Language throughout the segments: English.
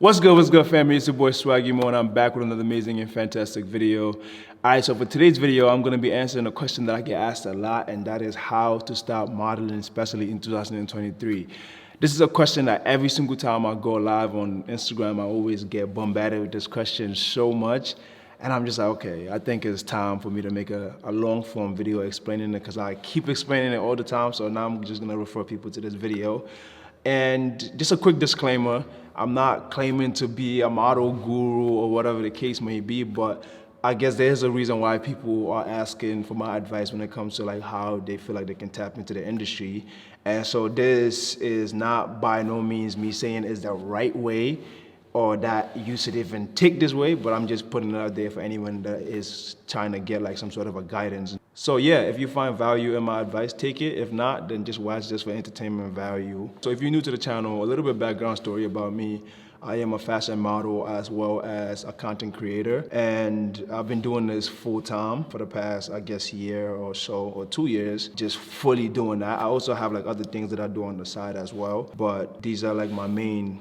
What's good, family? It's your boy Swaggy Mo, and I'm back with another amazing and fantastic video. Alright, so for today's video, I'm going to be answering a question that I get asked a lot, and that is how to start modeling, especially in 2023. This is a question that every single time I go live on Instagram, I always get bombarded with this question so much. And I'm just like, okay, I think it's time for me to make a long form video explaining it, because I keep explaining it all the time. So now I'm just going to refer people to this video. And just a quick disclaimer, I'm not claiming to be a model guru or whatever the case may be, but I guess there's a reason why people are asking for my advice when it comes to like how they feel like they can tap into the industry. And so this is not by no means me saying it's the right way or that you should even take this way, but I'm just putting it out there for anyone that is trying to get like some sort of a guidance. So yeah, if you find value in my advice, take it. If not, then just watch this for entertainment value. So if you're new to the channel, a little bit of background story about me. I am a fashion model as well as a content creator, and I've been doing this full time for the past, I guess, year or so, or 2 years, just fully doing that. I also have like other things that I do on the side as well, but these are like my main,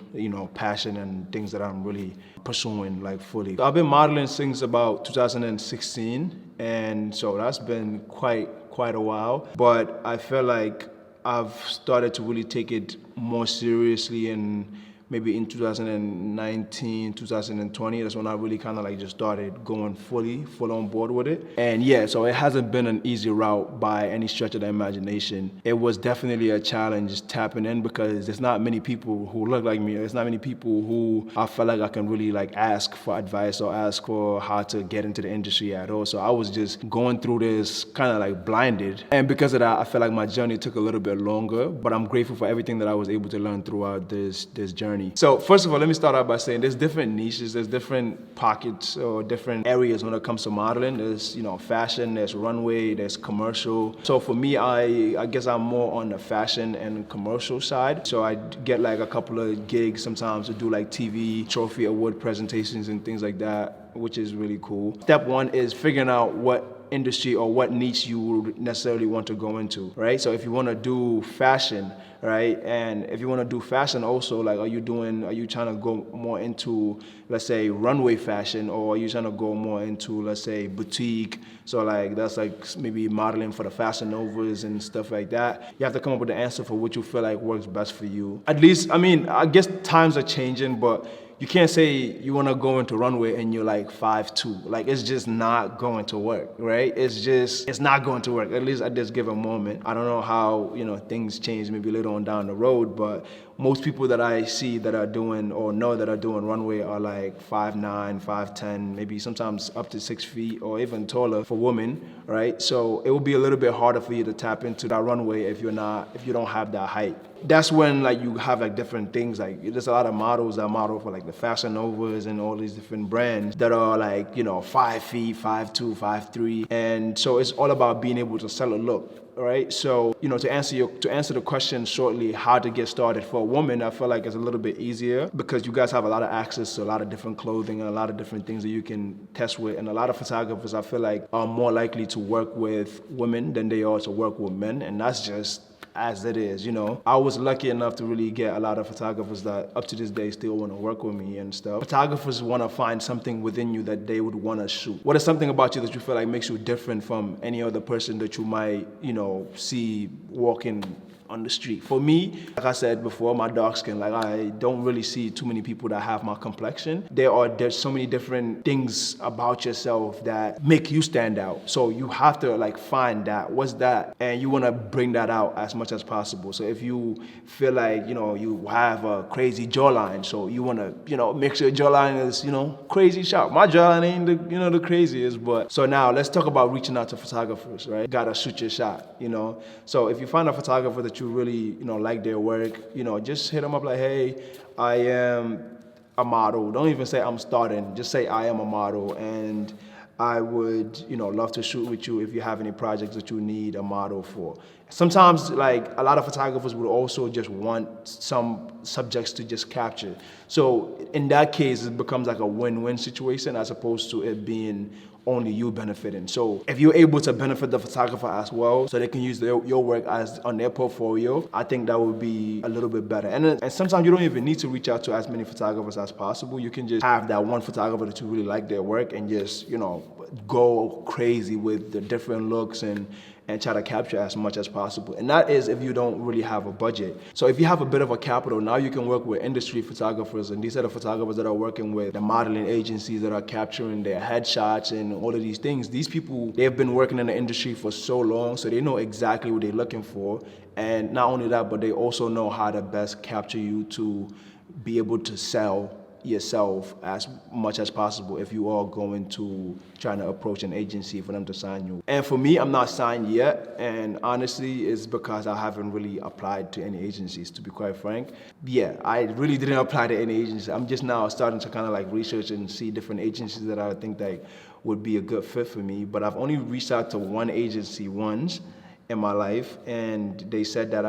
passion and things that I'm really pursuing like fully. So I've been modeling since about 2016, and so that's been quite a while, but I feel like I've started to really take it more seriously and maybe in 2019, 2020, that's when I really kind of like just started going full on board with it. And yeah, so it hasn't been an easy route by any stretch of the imagination. It was definitely a challenge tapping in, because there's not many people who look like me. There's not many people who I feel like I can really like ask for advice or ask for how to get into the industry at all. So I was just going through this kind of like blinded. And because of that, I feel like my journey took a little bit longer, but I'm grateful for everything that I was able to learn throughout this journey. So first of all, let me start out by saying there's different niches, there's different pockets or different areas when it comes to modeling. There's, fashion, there's runway, there's commercial. So for me, I guess I'm more on the fashion and commercial side. So I get like a couple of gigs sometimes to do like TV, trophy award presentations and things like that, which is really cool. Step one is figuring out what industry or what niche you would necessarily want to go into, right? So if you want to do fashion, right, and if you want to do fashion also, like are you trying to go more into, let's say, runway fashion, or are you trying to go more into, let's say, boutique? So like that's like maybe modeling for the Fashion Novas and stuff like that. You have to come up with the answer for what you feel like works best for you. At least, I guess times are changing, but you can't say you want to go into runway and you're like 5'2". Like, it's just not going to work, right? It's not going to work, at least at this given moment. I don't know how, things change maybe later on down the road, but most people that I see that are doing or know that are doing runway are like 5'9", 5'10", maybe sometimes up to 6 feet or even taller for women, right? So it will be a little bit harder for you to tap into that runway if you don't have that height. That's when like you have like different things, like there's a lot of models that model for like the Fashion Novas and all these different brands that are like 5 feet, 5'2", 5'3", and so it's all about being able to sell a look, right? So to answer the question shortly, how to get started for a woman, I feel like it's a little bit easier because you guys have a lot of access to a lot of different clothing and a lot of different things that you can test with, and a lot of photographers I feel like are more likely to work with women than they are to work with men, and that's just as it is, I was lucky enough to really get a lot of photographers that up to this day still want to work with me and stuff. Photographers want to find something within you that they would want to shoot. What is something about you that you feel like makes you different from any other person that you might, see walking on the street? For me, like I said before, my dark skin, like I don't really see too many people that have my complexion. There's so many different things about yourself that make you stand out. So you have to like find that, what's that? And you want to bring that out as much as possible. So if you feel like, you have a crazy jawline, so you want to, make sure your jawline is, crazy sharp. My jawline ain't the craziest, but so now let's talk about reaching out to photographers, right? Gotta shoot your shot, So if you find a photographer that you really, like their work, just hit them up like, hey, I am a model. Don't even say I'm starting. Just say I am a model, and I would, love to shoot with you if you have any projects that you need a model for. Sometimes, like, a lot of photographers would also just want some subjects to just capture. So in that case, it becomes like a win-win situation as opposed to it being only you benefiting. So if you're able to benefit the photographer as well, so they can use your work as on their portfolio, I think that would be a little bit better. And sometimes you don't even need to reach out to as many photographers as possible. You can just have that one photographer that you really like their work and just, go crazy with the different looks and try to capture as much as possible. And that is if you don't really have a budget. So if you have a bit of a capital, now you can work with industry photographers, and these are the photographers that are working with the modeling agencies that are capturing their headshots and all of these things. These people, they've been working in the industry for so long, so they know exactly what they're looking for. And not only that, but they also know how to best capture you to be able to sell yourself as much as possible if you are going to trying to approach an agency for them to sign you. And for me, I'm not signed yet, and honestly it's because I haven't really applied to any agencies, to be quite frank. Yeah, I really didn't apply to any agency. I'm just now starting to kind of like research and see different agencies that I think that would be a good fit for me, but I've only reached out to one agency once in my life, and they said that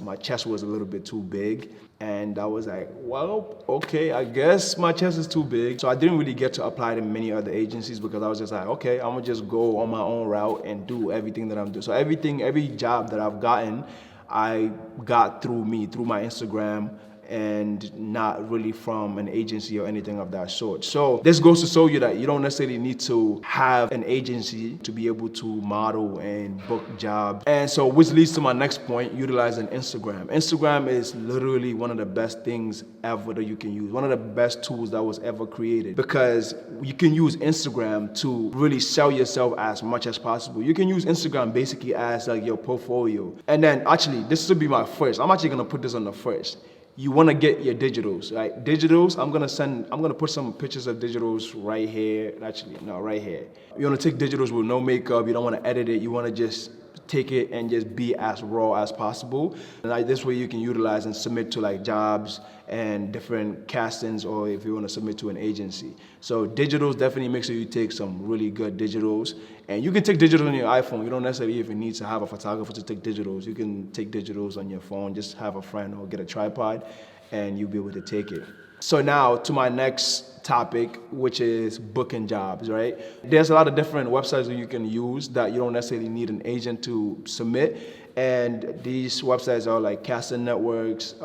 my chest was a little bit too big. And I was like, well, okay, I guess my chest is too big. So I didn't really get to apply to many other agencies because I was just like, okay, I'm gonna just go on my own route and do everything that I'm doing. So every job that I've gotten, I got through my Instagram, and not really from an agency or anything of that sort. So this goes to show you that you don't necessarily need to have an agency to be able to model and book jobs. And so which leads to my next point, utilizing Instagram. Instagram is literally one of the best things ever that you can use, one of the best tools that was ever created, because you can use Instagram to really sell yourself as much as possible. You can use Instagram basically as like your portfolio. And then actually, this should be my first. I'm actually gonna put this on the first. You want to get your digitals, right? Digitals, I'm gonna put some pictures of digitals right here. Actually, no, right here. You want to take digitals with no makeup. You don't want to edit it. You want to just take it and just be as raw as possible. And like this way you can utilize and submit to like jobs and different castings, or if you want to submit to an agency. So digitals, definitely make sure you take some really good digitals. And you can take digitals on your iPhone. You don't necessarily even need to have a photographer to take digitals. You can take digitals on your phone. Just have a friend or get a tripod and you'll be able to take it. So now to my next topic, which is booking jobs, right? There's a lot of different websites that you can use that you don't necessarily need an agent to submit. And these websites are like Casting Networks.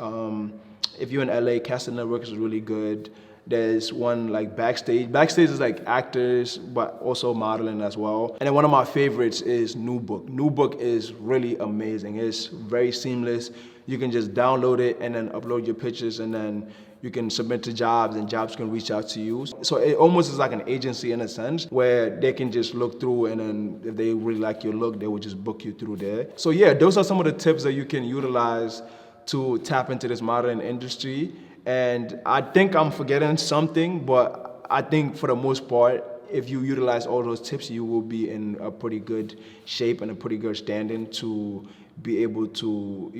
If you're in LA, Casting Networks is really good. There's one like Backstage. Backstage is like actors, but also modeling as well. And then one of my favorites is Newbook. Newbook is really amazing. It's very seamless. You can just download it and then upload your pictures, and then you can submit to jobs and jobs can reach out to you. So it almost is like an agency in a sense where they can just look through, and then if they really like your look, they will just book you through there. So yeah, those are some of the tips that you can utilize to tap into this modeling industry. And I think I'm forgetting something, but I think for the most part, if you utilize all those tips, you will be in a pretty good shape and a pretty good standing to be able to,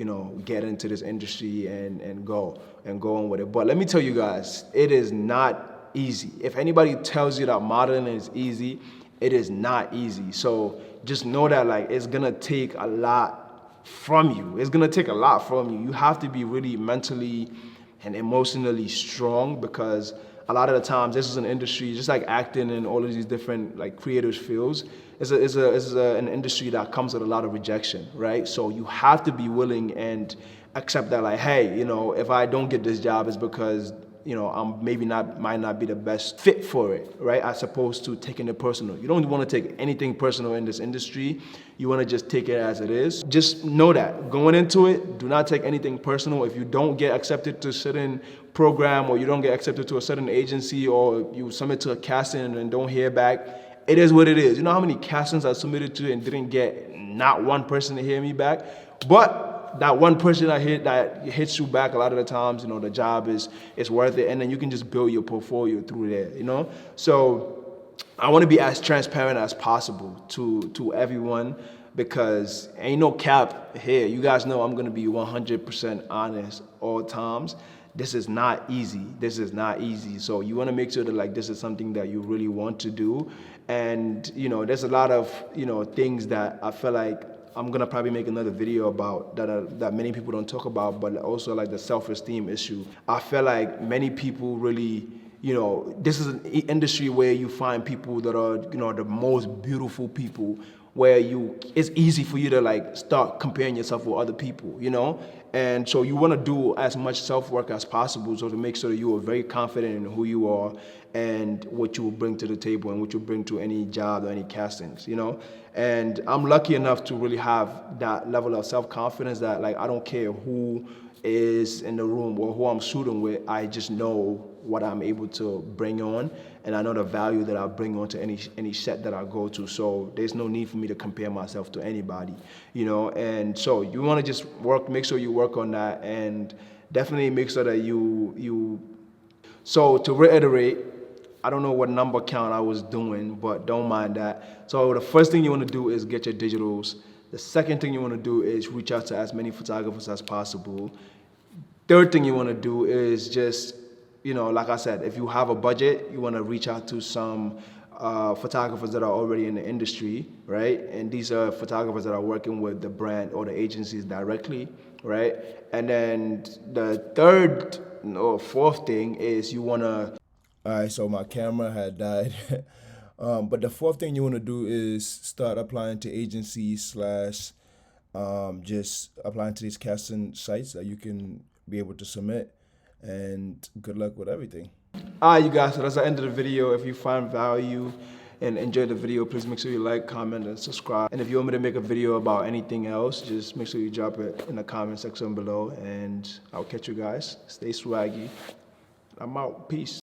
get into this industry and go on with it. But let me tell you guys, it is not easy. If anybody tells you that modeling is easy, it is not easy. So just know that it's gonna take a lot from you. It's gonna take a lot from you. You have to be really mentally and emotionally strong, because a lot of the times this is an industry, just like acting and all of these different creative fields, is an industry that comes with a lot of rejection, right? So you have to be willing and accept that hey, if I don't get this job, it's because I'm might not be the best fit for it, right? As opposed to taking it personal. You don't want to take anything personal in this industry. You want to just take it as it is. Just know that going into it, do not take anything personal. If you don't get accepted to a certain program, or you don't get accepted to a certain agency, or you submit to a casting and don't hear back, it is what it is. You know how many castings I submitted to and didn't get not one person to hear me back? But that one person that hits you back, a lot of the times, the job is worth it, and then you can just build your portfolio through there, So I want to be as transparent as possible to everyone, because ain't no cap here. You guys know I'm going to be 100% honest all times. This is not easy. So you want to make sure that this is something that you really want to do. And there's a lot of things that I feel like I'm gonna probably make another video about that many people don't talk about, but also like the self-esteem issue. I feel like many people really, this is an industry where you find people that are, the most beautiful people, where it's easy for you to like start comparing yourself with other people, and so you want to do as much self-work as possible, so to make sure that you are very confident in who you are and what you will bring to the table and what you bring to any job or any castings, and I'm lucky enough to really have that level of self-confidence that like I don't care who is in the room or who I'm shooting with. I just know what I'm able to bring on, and I know the value that I bring on to any set that I go to. So there's no need for me to compare myself to anybody, and so you want to just make sure you work on that, and definitely make sure that so to reiterate, I don't know what number count I was doing, but don't mind that. So the first thing you want to do is get your digitals. The second thing you want to do is reach out to as many photographers as possible. Third thing you want to do is just, like I said, if you have a budget, you want to reach out to some photographers that are already in the industry, right? And these are photographers that are working with the brand or the agencies directly, right? And then the third or fourth thing is you want to... All right, so my camera had died. But the fourth thing you want to do is start applying to agencies slash just applying to these casting sites that you can be able to submit. And good luck with everything. All right, you guys, so that's the end of the video. If you find value and enjoy the video, please make sure you like, comment, and subscribe. And if you want me to make a video about anything else, just make sure you drop it in the comment section below. And I'll catch you guys. Stay swaggy. I'm out. Peace.